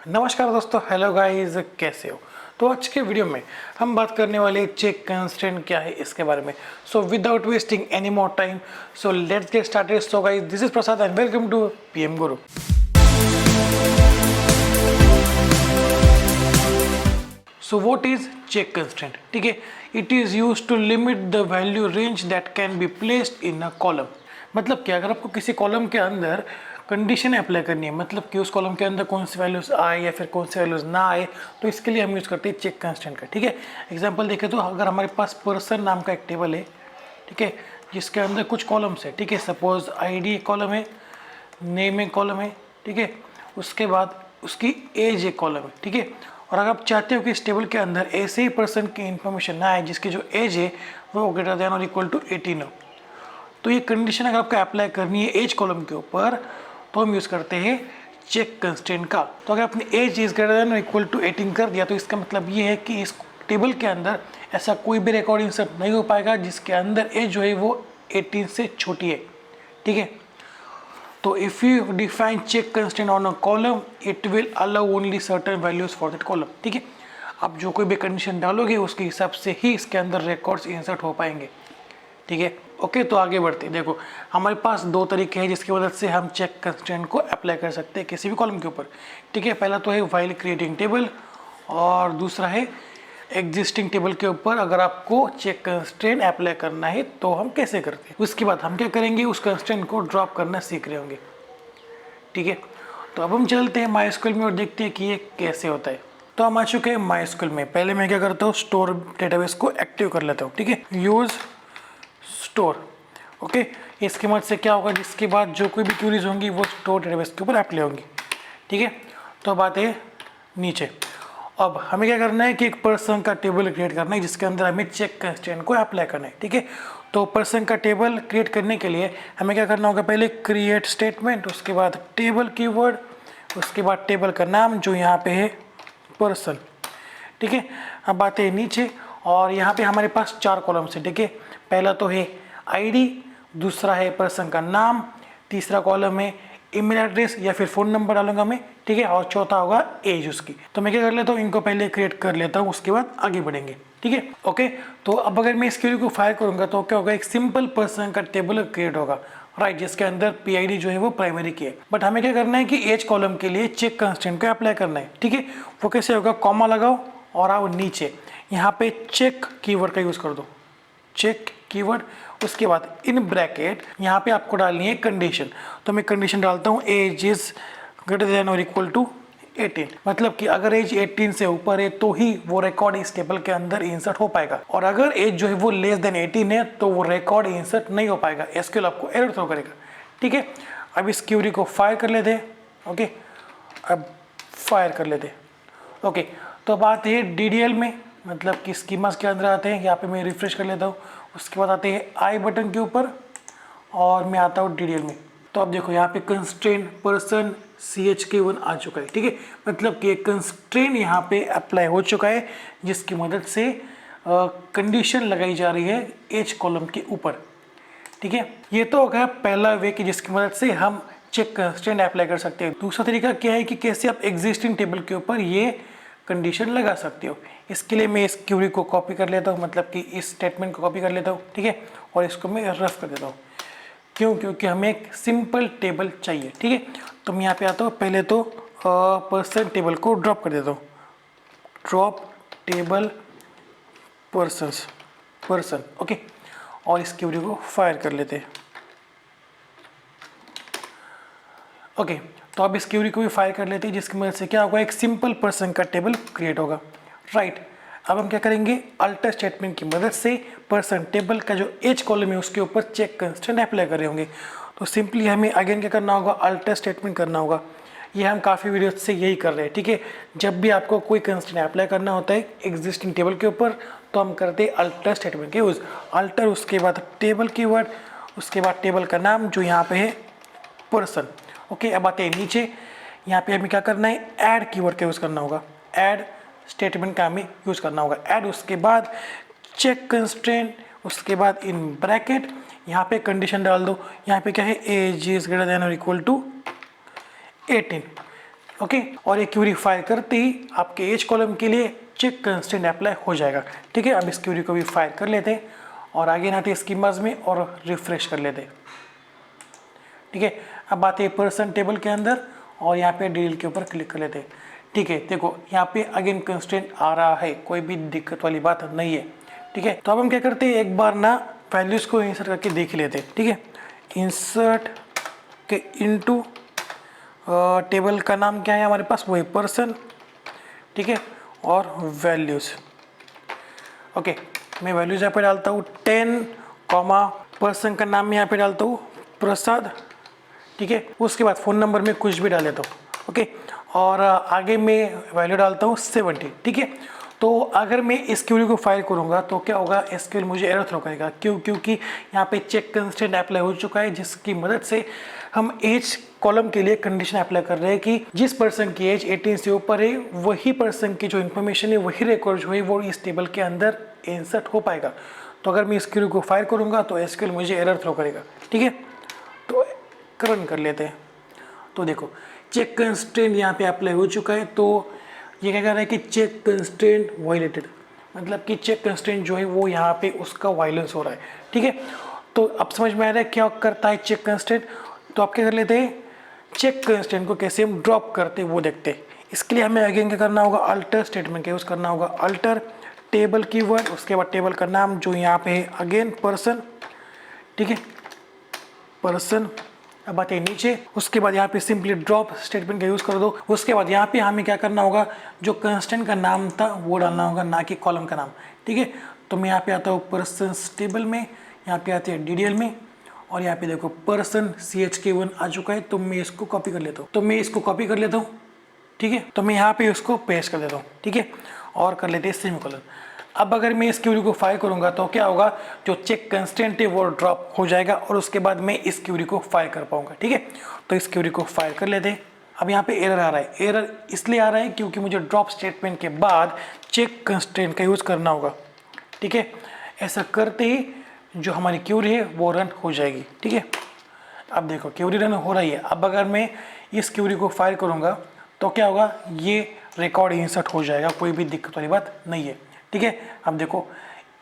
नमस्कार दोस्तों, hello guys, कैसे हो। तो आज के वीडियो में हम बात करने वाले चेक कंस्ट्रेंट क्या है इसके बारे में। So without wasting any more time, so let's get started. So guys, this is Prasad and welcome to PM Guru. So what is check constraint? ठीक है, it is used to limit the value range that can be placed in a column. मतलब कि अगर आपको किसी column के अंदर condition apply करनी है, मतलब कि उस कॉलम के अंदर कौन सी वैल्यूज आए या फिर कौन सी वैल्यूज ना आए, तो इसके लिए हम यूज़ करते हैं चेक कंस्टेंट का। ठीक है, एग्जांपल देखें तो अगर हमारे पास पर्सन नाम का एक टेबल है, ठीक है, जिसके अंदर कुछ कॉलम्स है, ठीक है, सपोज आईडी एक कॉलम है, नेम एक कॉलम है, ठीक है, उसके बाद उसकी एज एक कॉलम है, ठीक है। और अगर आप चाहते हो कि इस टेबल के अंदर ऐसे ही पर्सन की इंफॉर्मेशन ना आए जिसकी जो एज है वो ग्रेटर देन और इक्वल टू 18 हो, तो ये कंडीशन अगर आपको अप्लाई करनी है एज कॉलम के ऊपर, तो हम यूज़ करते हैं चेक कंस्ट्रेंट का। तो अगर आपने age is greater than equal to 18 कर दिया, तो इसका मतलब ये है कि इस टेबल के अंदर ऐसा कोई भी रिकॉर्ड इंसर्ट नहीं हो पाएगा जिसके अंदर एज जो है वो 18 से छोटी है। ठीक है, तो if you define check constraint on a column, it will allow only certain values for that column. ठीक है, आप जो कोई भी कंडीशन डालोगे उसके हिसाब से ही इसके अंदर रिकॉर्ड्स इंसर्ट हो पाएंगे। ठीक है, ओके, तो आगे बढ़ते हैं। देखो, हमारे पास दो तरीके हैं जिसकी मदद से हम चेक कंस्ट्रेंट को अप्लाई कर सकते हैं किसी भी कॉलम के ऊपर। ठीक है, पहला तो है व्हाइल क्रिएटिंग टेबल, और दूसरा है एग्जिस्टिंग टेबल के ऊपर अगर आपको चेक कंस्ट्रेंट अप्लाई करना है तो हम कैसे करते हैं। उसके बाद हम क्या करेंगे, उस कंस्ट्रेंट को ड्रॉप करना सीख रहे होंगे। ठीक है, तो अब हम चलते हैं माई में और देखते हैं कि ये कैसे होता है। तो हम आ चुके हैं माई में। पहले मैं क्या करता हूँ, स्टोर डेटाबेस को एक्टिव कर लेता हूँ। ठीक है, यूज़ स्टोर। ओके, इसकी मदद से क्या होगा, जिसके बाद जो कोई भी क्यूरीज होंगी वो स्टोर डेटाबेस के ऊपर अप्लाई होंगी। ठीक है, तो बात है नीचे। अब हमें क्या करना है कि एक पर्सन का टेबल क्रिएट करना है जिसके अंदर हमें चेक कंस्ट्रेंट को अप्लाई करना है। ठीक है, तो पर्सन का टेबल क्रिएट करने के लिए हमें क्या करना होगा, पहले क्रिएट स्टेटमेंट, उसके बाद टेबल कीवर्ड, उसके बाद टेबल का नाम जो यहाँ पे है पर्सन। ठीक है, अब बात है नीचे, और यहाँ पे हमारे पास 4 कॉलम्स है। ठीक है, पहला तो है आईडी, दूसरा है पर्सन का नाम, तीसरा कॉलम है ईमेल एड्रेस या फिर फ़ोन नंबर डालूंगा मैं। ठीक है, और चौथा होगा एज उसकी। तो मैं क्या कर लेता हूँ, इनको पहले क्रिएट कर लेता हूँ, उसके बाद आगे बढ़ेंगे। ठीक है, ओके, तो अब अगर मैं इस क्वेरी को फायर करूँगा तो क्या होगा, एक सिंपल पर्सन का टेबल क्रिएट होगा, राइट, जिसके अंदर पीआईडी जो है वो प्राइमरी की है। बट हमें क्या करना है कि एज कॉलम के लिए चेक कंस्ट्रेंट को अप्लाई करना है। ठीक है, वो कैसे होगा, कॉमा लगाओ और आओ नीचे, यहाँ पे चेक कीवर्ड का यूज़ कर दो, चेक कीवर्ड, उसके बाद इन ब्रैकेट यहाँ पे आपको डालनी है कंडीशन। तो मैं कंडीशन डालता हूँ एज इज ग्रेटर देन और इक्वल टू 18। मतलब कि अगर एज 18 से ऊपर है तो ही वो रिकॉर्ड इस टेबल के अंदर इंसर्ट हो पाएगा, और अगर एज जो है वो लेस देन 18 है तो वो रिकॉर्ड इंसर्ट नहीं हो पाएगा, एसक्यूएल आपको एरर थ्रो करेगा। ठीक है, अब इस क्यूरी को फायर कर लेते हैं। ओके, अब फायर कर लेते हैं। ओके, तो बात है डीडीएल में, मतलब कि स्कीमास के अंदर आते हैं। यहाँ पे मैं रिफ्रेश कर लेता हूँ, उसके बाद आते हैं आई बटन के ऊपर और मैं आता हूँ डीडीएल में। तो अब देखो यहाँ पे कंस्ट्रेंट पर्सन CHK1 आ चुका है। ठीक है, मतलब कि कंस्ट्रेंट यहाँ पे अप्लाई हो चुका है जिसकी मदद से कंडीशन लगाई जा रही है एज कॉलम के ऊपर। ठीक है, ये तो होगा पहला वे कि जिसकी मदद से हम चेक कंस्ट्रेंट अप्लाई कर सकते हैं। दूसरा तरीका क्या है कि कैसे आप एग्जिस्टिंग टेबल के ऊपर ये कंडीशन लगा सकते हो। इसके लिए मैं इस क्यूरी को कॉपी कर लेता हूँ, मतलब कि इस स्टेटमेंट को कॉपी कर लेता हूँ। ठीक है, और इसको मैं रफ कर देता हूँ। क्यों? क्योंकि हमें एक सिंपल टेबल चाहिए। ठीक है, तो मैं यहाँ पे आता हूँ, पहले तो पर्सन टेबल को ड्रॉप कर देता हूँ, ड्रॉप टेबल पर्सन। ओके, और इस क्यूरी को फायर कर लेते हैं। ओके, तो अब इस क्यूरी को भी फायर कर लेते हैं जिसकी मदद से क्या होगा, एक सिंपल पर्सन का टेबल क्रिएट होगा, राइट। अब हम क्या करेंगे, अल्टर स्टेटमेंट की मदद से पर्सन टेबल का जो एज कॉलम है उसके ऊपर चेक कंस्ट्रेंट अप्लाई कर रहे होंगे। तो सिंपली हमें अगेन क्या करना होगा, अल्टर स्टेटमेंट करना होगा। ये हम काफ़ी वीडियो से यही कर रहे हैं। ठीक है, जब भी आपको कोई कंस्ट्रेंट अप्लाई करना होता है एग्जिस्टिंग टेबल के ऊपर तो हम करते हैं अल्टर स्टेटमेंट के यूज़। अल्टर, उसके बाद टेबल कीवर्ड, उसके बाद टेबल का नाम जो यहाँ पे है पर्सन। ओके, अब आते हैं नीचे, यहाँ पे हमें क्या करना है, ऐड कीवर्ड का यूज़ करना होगा, ऐड स्टेटमेंट का हमें यूज़ करना होगा, ऐड, उसके बाद चेक कंस्ट्रेंट, उसके बाद इन ब्रैकेट यहाँ पे कंडीशन डाल दो। यहाँ पे क्या है, एज इज ग्रेटर देन और इक्वल टू 18। ओके, और ये क्यूरी फायर करते ही आपके एज कॉलम के लिए चेक कंस्ट्रेंट अप्लाई हो जाएगा। ठीक है, अब इस क्यूरी को भी फायर कर लेते हैं और आगे आते स्कीमाज में और रिफ्रेश कर लेते हैं। ठीक है, अब आते हैं पर्सन टेबल के अंदर और यहाँ पे डिटेल के ऊपर क्लिक कर लेते हैं। ठीक है, देखो यहाँ पे अगेन कंस्ट्रेंट आ रहा है, कोई भी दिक्कत वाली बात नहीं है। ठीक है, तो अब हम क्या करते हैं, एक बार ना वैल्यूज को इंसर्ट करके देख लेते हैं। ठीक है, इंसर्ट के इनटू टेबल का नाम क्या है हमारे पास, वही पर्सन। ठीक है, और वैल्यूज। ओके, मैं वैल्यूज यहाँ पे डालता हूँ 10 कॉमा पर्सन का नाम यहाँ पे डालता हूँ प्रसाद। ठीक है, उसके बाद फ़ोन नंबर में कुछ भी डाल देता हूँ। ओके, और आगे मैं वैल्यू डालता हूँ 70। ठीक है, तो अगर मैं इस क्यूरी को फायर करूँगा तो क्या होगा, एसक्यूएल मुझे एरर थ्रो करेगा। क्यों? क्योंकि यहाँ पे चेक कंस्ट्रेंट अप्लाई हो चुका है, जिसकी मदद से हम एज कॉलम के लिए कंडीशन अप्लाई कर रहे हैं कि जिस पर्सन की एज 18 से ऊपर है वही पर्सन की जो इन्फॉर्मेशन है, वही रिकॉर्ड जो है वो इस टेबल के अंदर इंसर्ट हो पाएगा। तो अगर मैं इस क्यूरी को फायर करूँगा तो एसक्यूएल मुझे एरर थ्रो करेगा। ठीक है, तो रन कर लेते हैं। तो देखो चेक कंस्ट्रेंट यहाँ पे अप्लाई हो चुका है। तो ये क्या कर रहा है कि चेक कंस्ट्रेंट वायलेटेड, मतलब कि चेक कंस्ट्रेंट जो है वो यहाँ पे उसका वायलेंस हो रहा है। ठीक है, तो अब समझ में आ रहा है क्या करता है चेक कंस्ट्रेंट। तो आप क्या कर लेते हैं, चेक कंस्ट्रेंट को कैसे हम ड्रॉप करते हैं वो देखते हैं। इसके लिए हमें अगेन क्या करना होगा, अल्टर स्टेटमेंट का यूज़ करना होगा। अल्टर टेबल कीवर्ड, उसके बाद टेबल का नाम जो यहाँ पे है अगेन पर्सन। ठीक है, पर्सन। अब आते हैं नीचे, उसके बाद यहाँ पे सिंपली ड्रॉप स्टेटमेंट का यूज़ कर दो। उसके बाद यहाँ पे हमें क्या करना होगा, जो कंस्टेंट का नाम था वो डालना होगा, ना कि कॉलम का नाम। ठीक है, तो मैं यहाँ पे आता हूँ पर्सन टेबल में, यहाँ पे आते हैं DDL में, और यहाँ पे देखो पर्सन CHK1 आ चुका है। तो मैं इसको कॉपी कर लेता हूँ। ठीक है, तो मैं यहाँ पे उसको पेस्ट कर देता हूँ। ठीक है, और कर लेते हैं सेमीकोलन। अब अगर मैं इस क्यूरी को फायर करूंगा तो क्या होगा, जो चेक कंस्टेंट है वो ड्रॉप हो जाएगा और उसके बाद मैं इस क्यूरी को फायर कर पाऊंगा। ठीक है, तो इस क्यूरी को फायर कर लेते हैं। अब यहाँ पे एरर आ रहा है। एरर इसलिए आ रहा है क्योंकि मुझे ड्रॉप स्टेटमेंट के बाद चेक कंस्टेंट का यूज़ करना होगा। ठीक है, ऐसा करते ही जो हमारी क्यूरी है वो रन हो जाएगी। ठीक है, अब देखो क्यूरी रन हो रही है। अब अगर मैं इस क्यूरी को फायर करूँगा तो क्या होगा, ये रिकॉर्ड इंसर्ट हो जाएगा, कोई भी दिक्कत वाली बात नहीं है। ठीक है, अब देखो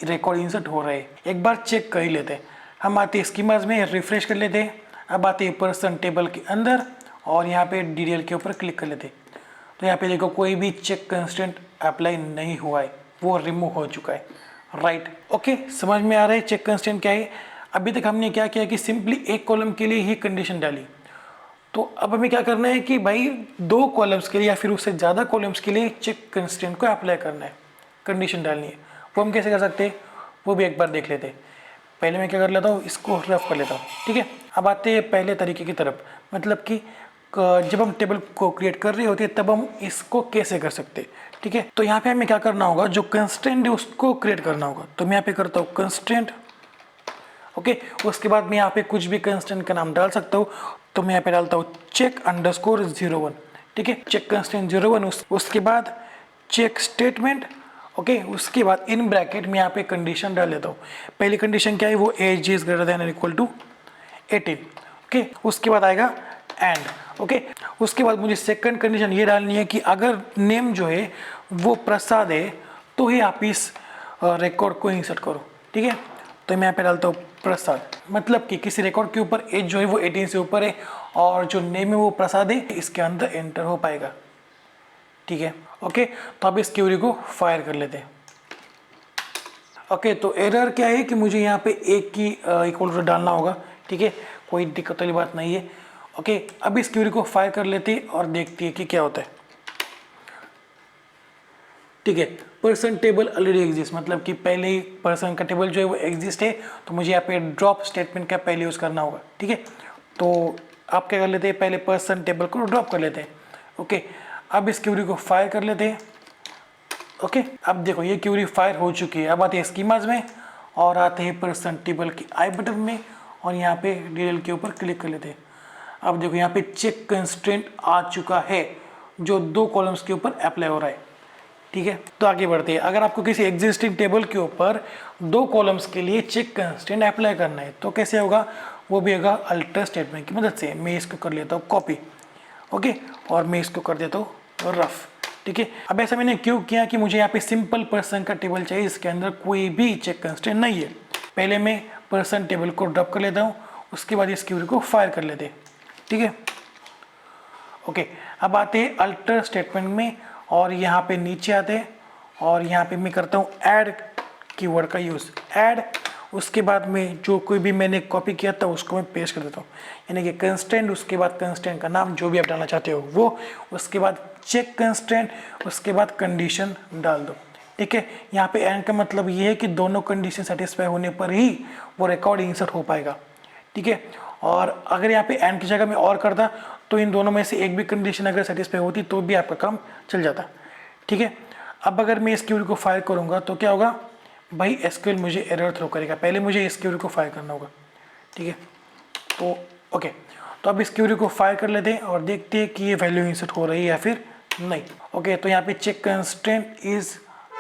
रिकॉर्ड इंसर्ट हो रहे हैं। एक बार चेक कर ही लेते हैं। हम आते हैं स्कीमाज में, रिफ्रेश कर लेते हैं। अब आते हैं पर्सन टेबल के अंदर और यहाँ पे DDL के ऊपर क्लिक कर लेते हैं। तो यहाँ पे देखो कोई भी चेक कंस्टेंट अप्लाई नहीं हुआ है, वो रिमूव हो चुका है। राइट, ओके, समझ में आ रहा है चेक कंस्टेंट क्या है। अभी तक हमने क्या किया कि सिंपली एक कॉलम के लिए ही कंडीशन डाली। तो अब हमें क्या करना है कि भाई 2 कॉलम्स के लिए या फिर उससे ज़्यादा कॉलम्स के लिए चेक कंस्टेंट को अप्लाई करना है, कंडीशन डालनी है। वो हम कैसे कर सकते हैं, वो भी एक बार देख लेते हैं। पहले मैं क्या कर लेता हूँ, इसको रफ कर लेता हूँ। ठीक है, अब आते हैं पहले तरीके की तरफ, मतलब कि जब हम टेबल को क्रिएट कर रहे होते हैं तब हम इसको कैसे कर सकते हैं। ठीक है, तो यहाँ पे हमें क्या करना होगा, जो कंस्ट्रेंट है उसको क्रिएट करना होगा। तो मैं यहाँ पे करता हूँ कंस्ट्रेंट। ओके, उसके बाद मैं यहाँ पे कुछ भी कंस्टेंट का नाम डाल सकता हूँ। तो मैं यहाँ पे डालता हूँ check_01। ठीक है, चेक कंस्टेंट 01। उसके बाद चेक स्टेटमेंट। ओके, उसके बाद इन ब्रैकेट में यहाँ पे कंडीशन डाल देता हूँ। पहली कंडीशन क्या है, वो एज इज ग्रेटर देन और इक्वल टू 18। ओके, उसके बाद आएगा एंड। ओके, उसके बाद मुझे सेकंड कंडीशन ये डालनी है कि अगर नेम जो है वो प्रसाद है तो ही आप इस रिकॉर्ड को इंसर्ट करो। ठीक है, तो मैं यहाँ पे डालता हूँ प्रसाद, मतलब कि किसी रिकॉर्ड के ऊपर एज जो है वो 18 से ऊपर है और जो नेम है वो प्रसाद है, इसके अंदर एंटर हो पाएगा। ठीक है, ओके, तो अब इस क्यूरी को फायर कर लेते हैं। ओके, तो एरर क्या है कि मुझे यहाँ पे एक की इक्वल टू डालना होगा। ठीक है, कोई दिक्कत वाली बात नहीं है। ओके, अब इस क्यूरी को फायर कर लेते हैं और देखते हैं कि क्या होता है। ठीक है, पर्सन टेबल ऑलरेडी एग्जिस्ट, मतलब कि पहले ही पर्सन का टेबल जो है वो एग्जिस्ट है। तो मुझे यहाँ पे ड्रॉप स्टेटमेंट का पहले यूज़ करना होगा। ठीक है, तो आप क्या कर लेते हैं, पहले पर्सन टेबल को ड्रॉप कर लेते हैं। ओके, अब इस क्यूरी को फायर कर लेते हैं। ओके, अब देखो ये क्यूरी फायर हो चुकी है। अब आते हैं स्कीमाज में और आते हैं पर्सन टेबल की आई बटन में और यहाँ पे DDL के ऊपर क्लिक कर लेते हैं। अब देखो यहाँ पे चेक कंस्ट्रेंट आ चुका है जो 2 कॉलम्स के ऊपर अप्लाई हो रहा है। ठीक है, तो आगे बढ़ते हैं। अगर आपको किसी एग्जिस्टिंग टेबल के ऊपर 2 कॉलम्स के लिए चेक कंस्ट्रेंट अप्लाई करना है तो कैसे होगा, वो भी होगा अल्टर स्टेटमेंट की मदद से। मैं इसको कर लेता हूँ कॉपी ओके, और मैं इसको कर देता हूँ रफ। ठीक है, अब ऐसा मैंने क्यों किया कि मुझे यहाँ पे सिंपल पर्सन का टेबल चाहिए, इसके अंदर कोई भी चेक कंस्ट्रेंट नहीं है। पहले मैं पर्सन टेबल को ड्रॉप कर लेता हूँ, उसके बाद इस क्यूरी को फायर कर लेते हैं। ठीक है, ओके, अब आते हैं अल्टर स्टेटमेंट में, और यहाँ पे नीचे आते हैं और यहाँ पे मैं करता हूँ ऐड कीवर्ड का यूज़, ऐड। उसके बाद में जो कोई भी मैंने कॉपी किया था उसको मैं पेस्ट कर देता हूँ, यानी कि कंस्ट्रेंट, उसके बाद कंस्ट्रेंट का नाम जो भी आप डालना चाहते हो वो, उसके बाद चेक कंस्ट्रेंट, उसके बाद कंडीशन डाल दो। ठीक है, यहाँ पे एंड का मतलब ये है कि दोनों कंडीशन सेटिस्फाई होने पर ही वो रिकॉर्ड इंसर्ट हो पाएगा। ठीक है, और अगर यहाँ पे एंड की जगह में और करता तो इन दोनों में से एक भी कंडीशन अगर सेटिस्फाई होती तो भी आपका काम चल जाता। ठीक है, अब अगर मैं इस क्यूरी को फायर करूँगा तो क्या होगा भाई, एसक्यूएल मुझे एरर थ्रो करेगा। पहले मुझे इस क्यूरी को फायर करना होगा। ठीक है, तो ओके, तो अब इस क्यूरी को फायर कर लेते हैं और देखते हैं कि ये वैल्यू इंसर्ट हो रही है या फिर नहीं। ओके, तो यहाँ पे चेक कंस्ट्रेंट इज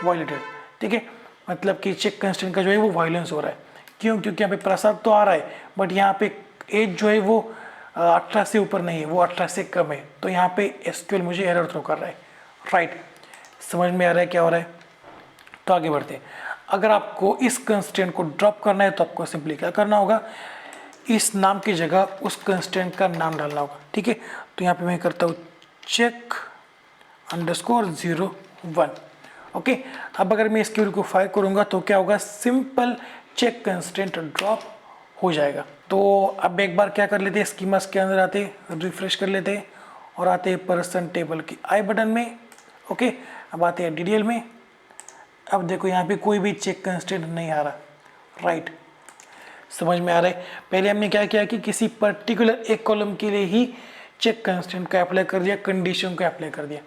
वायलेटेड। ठीक है, मतलब कि चेक कंस्ट्रेंट का जो है वो वायलेंस हो रहा है। क्यों? क्योंकि यहाँ पे प्रसाद तो आ रहा है बट यहाँ पे एज जो है वो 18 से ऊपर नहीं है, वो 18 से कम है। तो यहाँ पे एसक्यूएल मुझे एरर थ्रो कर रहा है। राइट, समझ में आ रहा है क्या हो रहा है? तो आगे बढ़ते हैं। अगर आपको इस कंस्ट्रेंट को ड्रॉप करना है तो आपको सिंपली क्या करना होगा, इस नाम की जगह उस कंस्ट्रेंट का नाम डालना होगा। ठीक है, तो यहाँ पे मैं करता हूँ चेक अंडरस्कोर 01। ओके, अब अगर मैं इस क्यूरी को फायर करूँगा तो क्या होगा, सिंपल चेक कंस्ट्रेंट ड्रॉप हो जाएगा। तो अब एक बार क्या कर लेते हैं, स्कीमास के अंदर आते, रिफ्रेश कर लेते हैं और आते हैं पर्सन टेबल की आई बटन में। ओके, अब आते हैं डीडीएल में। अब देखो यहाँ पे कोई भी चेक कंस्ट्रेंट नहीं आ रहा। राइट, समझ में आ रहा है? पहले हमने क्या किया कि किसी पर्टिकुलर एक कॉलम के लिए ही चेक कंस्ट्रेंट को अप्लाई कर दिया, कंडीशन को अप्लाई कर दिया।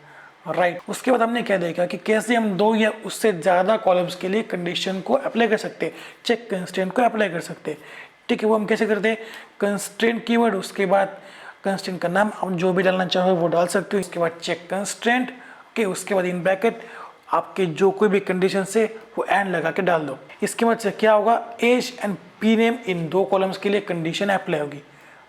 राइट, उसके बाद हमने क्या देखा कि कैसे हम 2 या उससे ज़्यादा कॉलम्स के लिए कंडीशन को अप्लाई कर सकते हैं, चेक कंस्ट्रेंट को अप्लाई कर सकते हैं। ठीक है, वो हम कैसे करते हैं, कंस्ट्रेंट कीवर्ड, उसके बाद कंस्ट्रेंट का नाम आप जो भी डालना चाहो वो डाल सकते हो, उसके बाद चेक कंस्ट्रेंट। ओके, उसके बाद इन ब्रैकेट आपके जो कोई भी कंडीशन से वो एंड लगा के डाल दो। इसके बाद से क्या होगा, age and P name in 2 columns के लिए कंडीशन अप्लाई होगी।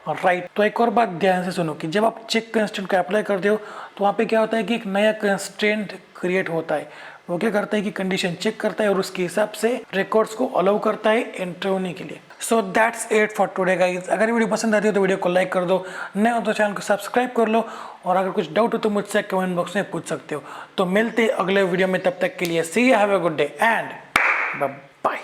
राइट, तो एक और बात ध्यान से सुनो कि जब आप चेक कंस्ट्रेंट को अप्लाई करते हो तो वहाँ पे क्या होता है कि एक नया कंस्ट्रेंट क्रिएट होता है। वो क्या करता है कि कंडीशन चेक करता है और उसके हिसाब से रिकॉर्ड्स को अलाउ करता है एंटर होने के लिए। So that's it for today guys. अगर वीडियो पसंद आती है तो वीडियो को लाइक कर दो, नए हो तो चैनल को सब्सक्राइब कर लो, और अगर कुछ डाउट हो तो मुझसे कमेंट बॉक्स में पूछ सकते हो। तो मिलते अगले वीडियो में, तब तक के लिए see you, have a good day and bye.